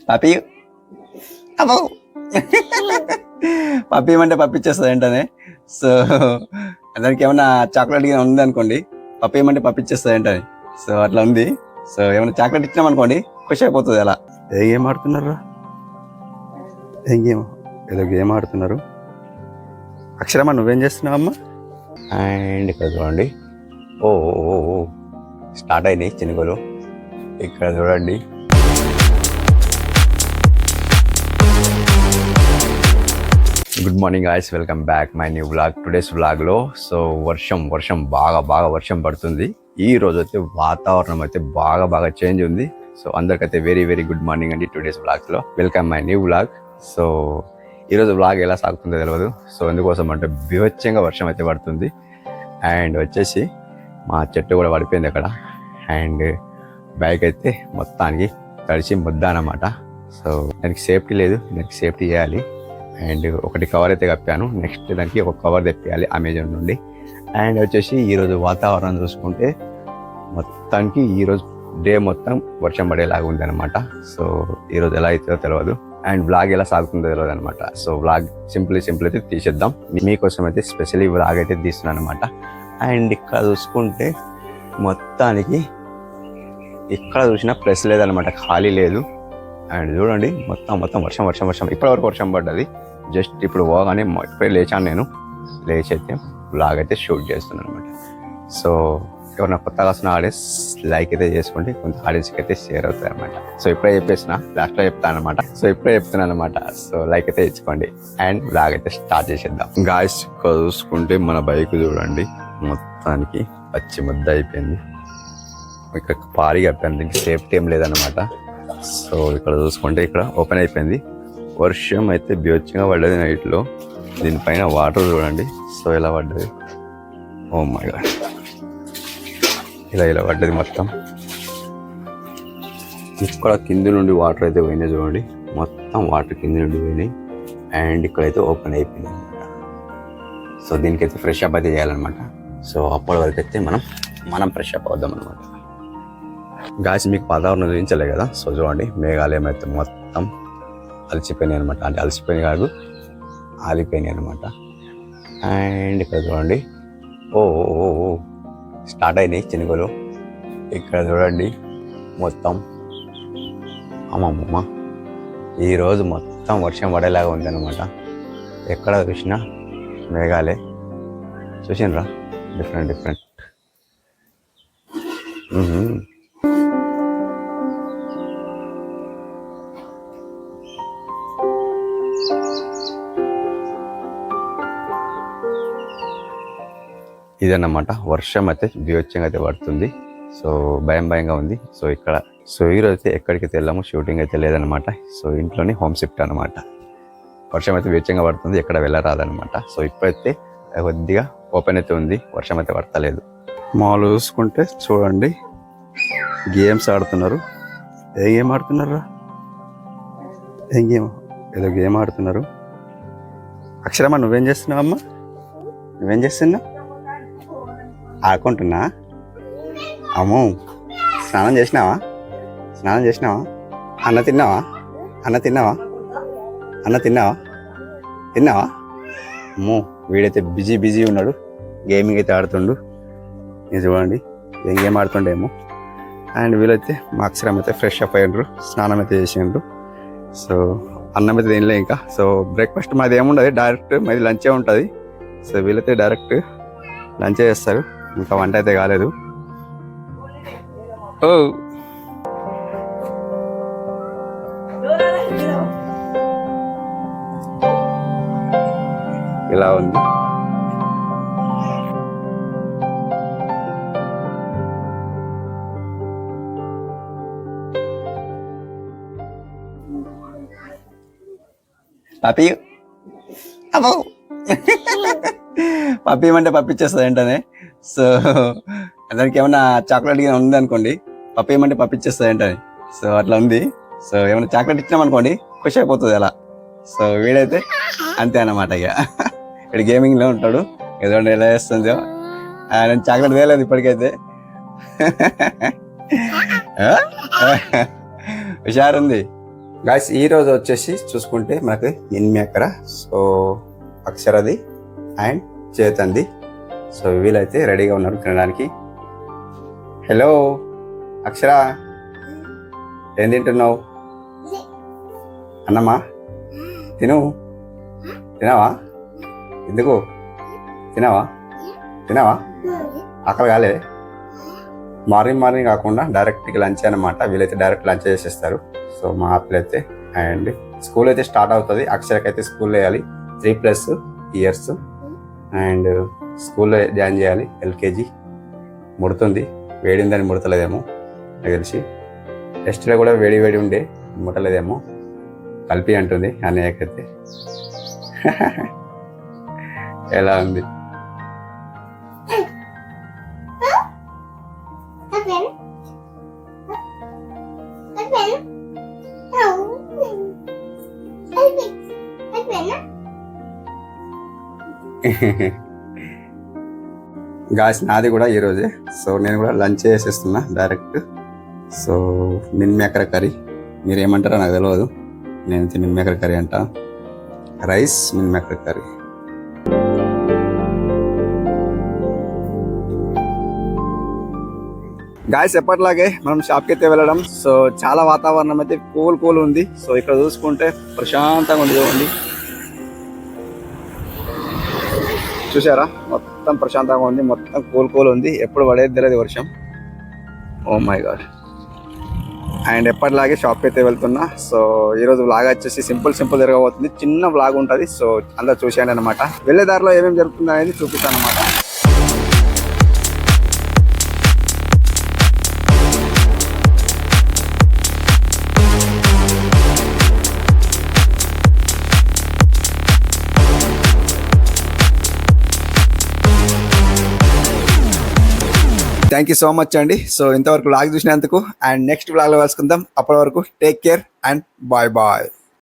పప్పి అబ్బో పప్పి ఏమంటే పప్పి ఇచ్చేస్తుంది ఏంటనే. సో దానికి ఏమన్నా చాక్లెట్ ఉంది అనుకోండి, పప్పి ఏమంటే పప్పి ఇచ్చేస్తుంది ఏంటని. సో అట్లా ఉంది. సో ఏమైనా చాక్లెట్ ఇచ్చినాం అనుకోండి ఖుషి అయిపోతుంది. అలా ఏ గేమ్ ఆడుతున్నారు? ఏం గేమ్? ఏదో గేమ్ ఆడుతున్నారు. అక్షరమ్మ నువ్వేం చేస్తున్నావు అమ్మ? అండ్ ఇక్కడ చూడండి, ఓ స్టార్ట్ అయినాయి చినుకులు. ఇక్కడ చూడండి, good morning guys, welcome back my new vlog. Today's వ్లాగ్లో సో వర్షం బాగా వర్షం పడుతుంది. ఈ రోజు అయితే వాతావరణం అయితే బాగా చేంజ్ ఉంది. సో అందరికైతే వెరీ గుడ్ మార్నింగ్ అండి. టుడేస్ వ్లాగ్స్లో welcome my new vlog. So ఈరోజు వ్లాగ్ ఎలా సాగుతుందో తెలియదు. సో ఎందుకోసం అంటే బీభత్సంగా వర్షం అయితే పడుతుంది. అండ్ వచ్చేసి మా చెట్టు కూడా పడిపోయింది అక్కడ. అండ్ బైక్ అయితే మొత్తానికి తడిచి ముద్ద అన్నమాట. సో దానికి సేఫ్టీ లేదు, దానికి సేఫ్టీ చేయాలి. అండ్ ఒకటి కవర్ అయితే కప్పాను, నెక్స్ట్ దానికి ఒక కవర్ తెప్పియాలి అమెజాన్ నుండి. అండ్ వచ్చేసి ఈరోజు వాతావరణం చూసుకుంటే మొత్తానికి ఈరోజు డే మొత్తం వర్షం పడేలాగా ఉంది అనమాట. సో ఈరోజు ఎలా అవుతుందో తెలియదు, అండ్ వ్లాగ్ ఎలా సాగుతుందో తెలియదు అనమాట. సో వ్లాగ్ సింపుల్ అయితే తీసేద్దాం. మీకోసం అయితే స్పెషల్లీ వ్లాగ్ అయితే తీస్తున్నాను అనమాట. అండ్ ఇక్కడ చూసుకుంటే మొత్తానికి ఇక్కడ చూసినా ప్రెస్ లేదనమాట, ఖాళీ లేదు. అండ్ చూడండి మొత్తం వర్షం ఇప్పటివరకు వర్షం పడ్డది. జస్ట్ ఇప్పుడు పోగానే ఇప్పుడే లేచాను నేను. లేచి అయితే వ్లాగ్ అయితే షూట్ చేస్తున్నాను అనమాట. సో ఎవరైనా కొత్తగా వస్తున్న ఆడియన్స్ లైక్ అయితే చేసుకోండి, కొంత ఆడియన్స్కి అయితే షేర్ అవుతుంది అనమాట. సో ఇప్పుడే చెప్పేసిన, లాస్ట్లో చెప్తాను అనమాట. సో ఇప్పుడే చెప్తున్నాను అనమాట. సో లైక్ అయితే ఇచ్చుకోండి అండ్ వ్లాగ్ అయితే స్టార్ట్ చేసేద్దాం. గాయ్స్ చూసుకుంటే మన బైక్ చూడండి మొత్తానికి పచ్చి ముద్ద అయిపోయింది. ఇక్కడ పారి కప్పాను, దీనికి సేఫ్టీ ఏం లేదనమాట. సో ఇక్కడ చూసుకుంటే ఇక్కడ ఓపెన్ అయిపోయింది. వర్షం అయితే బీభత్సంగా పడ్డది నైట్లో. దీనిపైన వాటర్ చూడండి, సో ఎలా పడ్డది, ఓ మై గాడ్, ఇలా పడ్డది మొత్తం. ఇక్కడ కింది నుండి వాటర్ అయితే పోయినాయి చూడండి, మొత్తం వాటర్ కింది నుండి పోయినాయి. అండ్ ఇక్కడైతే ఓపెన్ అయిపోయింది అనమాట. సో దీనికైతే ఫ్రెష్ అప్ అయితే చేయాలన్నమాట. సో అప్పటి వరకు అయితే మనం ఫ్రెష్ అప్ అవుదాం అనమాట. గాయస్ మీకు వాతావరణం చూపించలే కదా. సో చూడండి మేఘాలు ఏమైతే మొత్తం అలసిపోయినాయి అనమాట, అంటే అలసిపోయినాయి కాదు ఆలిపోయినాయి అనమాట. అండ్ ఇక్కడ చూడండి, ఓ స్టార్ట్ అయినాయి చినుకులు. ఇక్కడ చూడండి మొత్తం అమ్మమ్మ ఈరోజు మొత్తం వర్షం పడేలాగా ఉందన్నమాట. ఎక్కడ చూసినా మేఘాలే. చూసినరా డిఫరెంట్ ఇదన్నమాట. వర్షం అయితే బీభత్సంగా అయితే పడుతుంది. సో భయంగా ఉంది. సో ఈరోజు అయితే ఎక్కడికైతే వెళ్ళాము, షూటింగ్ అయితే లేదనమాట. సో ఇంట్లోనే హోమ్ షిఫ్ట్ అనమాట. వర్షం అయితే బీభత్సంగా పడుతుంది, ఎక్కడ వెళ్ళరాదనమాట. సో ఇప్పుడైతే కొద్దిగా ఓపెన్ అయితే ఉంది, వర్షం అయితే పడతలేదు. మామూలు చూసుకుంటే చూడండి గేమ్స్ ఆడుతున్నారు. ఏ గేమ్ ఆడుతున్నారా? ఏం గేమ్? ఏదో గేమ్ ఆడుతున్నారు. అక్షరమ్మ నువ్వేం చేస్తున్నావు అమ్మ? నువ్వేం చేస్తున్నావు? ఆడుకుంటున్నా. అమ్మో స్నానం చేసినావా? అన్న తిన్నావా? అమ్మో వీడైతే బిజీ ఉన్నాడు, గేమింగ్ అయితే ఆడుతుండు. ఇది చూడండి ఏం గేమ్ ఆడుతుండేమో. అండ్ వీళ్ళైతే మా అక్షరం అయితే ఫ్రెష్ అప్ అయ్యిండ్రు, స్నానం అయితే చేసిండ్రు. సో అన్నం అయితే తినలే ఇంకా. సో బ్రేక్ఫాస్ట్ మాది ఏముండదు, డైరెక్ట్ మాది లంచే ఉంటుంది. సో వీళ్ళైతే డైరెక్ట్ లంచే చేస్తారు, ఇంకా వంట అయితే కాలేదు. ఓ ఇలా ఉంది. పప్పి అబ్బో పప్పి ఏమంటే పప్పి ఇచ్చేస్తుంది ఏంటనే. సో దానికి ఏమన్నా చాక్లెట్ ఉంది అనుకోండి, పప్పి ఏమంటే పప్పి ఇచ్చేస్తుంది ఏంటని. సో అట్లా ఉంది. సో ఏమైనా చాక్లెట్ ఇచ్చినాం అనుకోండి ఖుషి అయిపోతుంది అలా. సో వీడైతే అంతే అన్నమాట. ఇక ఇక్కడ గేమింగ్లో ఉంటాడు, ఏదో ఎలా చేస్తుందో. నేను చాక్లెట్ వేయలేదు ఇప్పటికైతే. హుషారుంది. గాయస్ ఈరోజు వచ్చేసి చూసుకుంటే మనకి మిన్మేకర, సో అక్షరది అండ్ చేతంది. సో వీళ్ళైతే రెడీగా ఉన్నారు తినడానికి. హలో అక్షర, ఏం తింటున్నావు? అన్నమ్మా తినవా? ఎందుకు తినవా? అక్కడ కాలే. మార్నింగ్ కాకుండా డైరెక్ట్గా లంచ్ అనమాట. వీళ్ళైతే డైరెక్ట్ లంచ్ చేసేస్తారు. సో మా పిల్లైతే అండ్ స్కూల్ అయితే స్టార్ట్ అవుతుంది. అక్షరకైతే స్కూల్ వేయాలి 3+ ఇయర్స్ అండ్ స్కూల్లో జాయిన్ చేయాలి. ఎల్కేజీ ముడుతుంది. వేడి ఉందని ముడతలేదేమో నాకు తెలిసి. టెస్ట్లో కూడా వేడి ఉండే ముట్టలేదేమో. కలిపి అంటుంది అన్నయ్యకైతే. ఎలా ఉంది? గాయస్ నాది కూడా ఈరోజే. సో నేను కూడా లంచ్ చేసేస్తున్నా డైరెక్ట్. సో మిన్మేకర కర్రీ, మీరు ఏమంటారో నాకు తెలియదు. నేనైతే మిన్మేకర కర్రీ అంట. Rice meal maker curry. గాయస్ ఎప్పటిలాగే మనం షాప్కి అయితే వెళ్ళడం. సో చాలా వాతావరణం అయితే కూల్ ఉంది. సో ఇక్కడ చూసుకుంటే ప్రశాంతంగా ఉంది. చూసారా, మొత్తం ప్రశాంతంగా ఉంది, మొత్తం కూల్ ఉంది. ఎప్పుడు పడేది తెలియదు వర్షం. Oh my God. అండ్ ఎప్పటిలాగే షాప్కి అయితే వెళ్తున్నా. సో ఈరోజు వ్లాగ్ వచ్చేసి సింపుల్ జరగబోతుంది. చిన్న వ్లాగ్ ఉంటుంది. సో అందరూ చూసేయండి అనమాట. వెళ్ళే దారిలో ఏమేమి జరుగుతుంది అనేది చూపిస్తాను అనమాట. థ్యాంక్ యూ సో మచ్ అండి. సో ఇంతవరకు వ్లాగ్ చూసినందుకు. అండ్ నెక్స్ట్ వ్లాగ్లో కలుసుకుందాం. అప్పటి వరకు టేక్ కేర్ అండ్ బాయ్.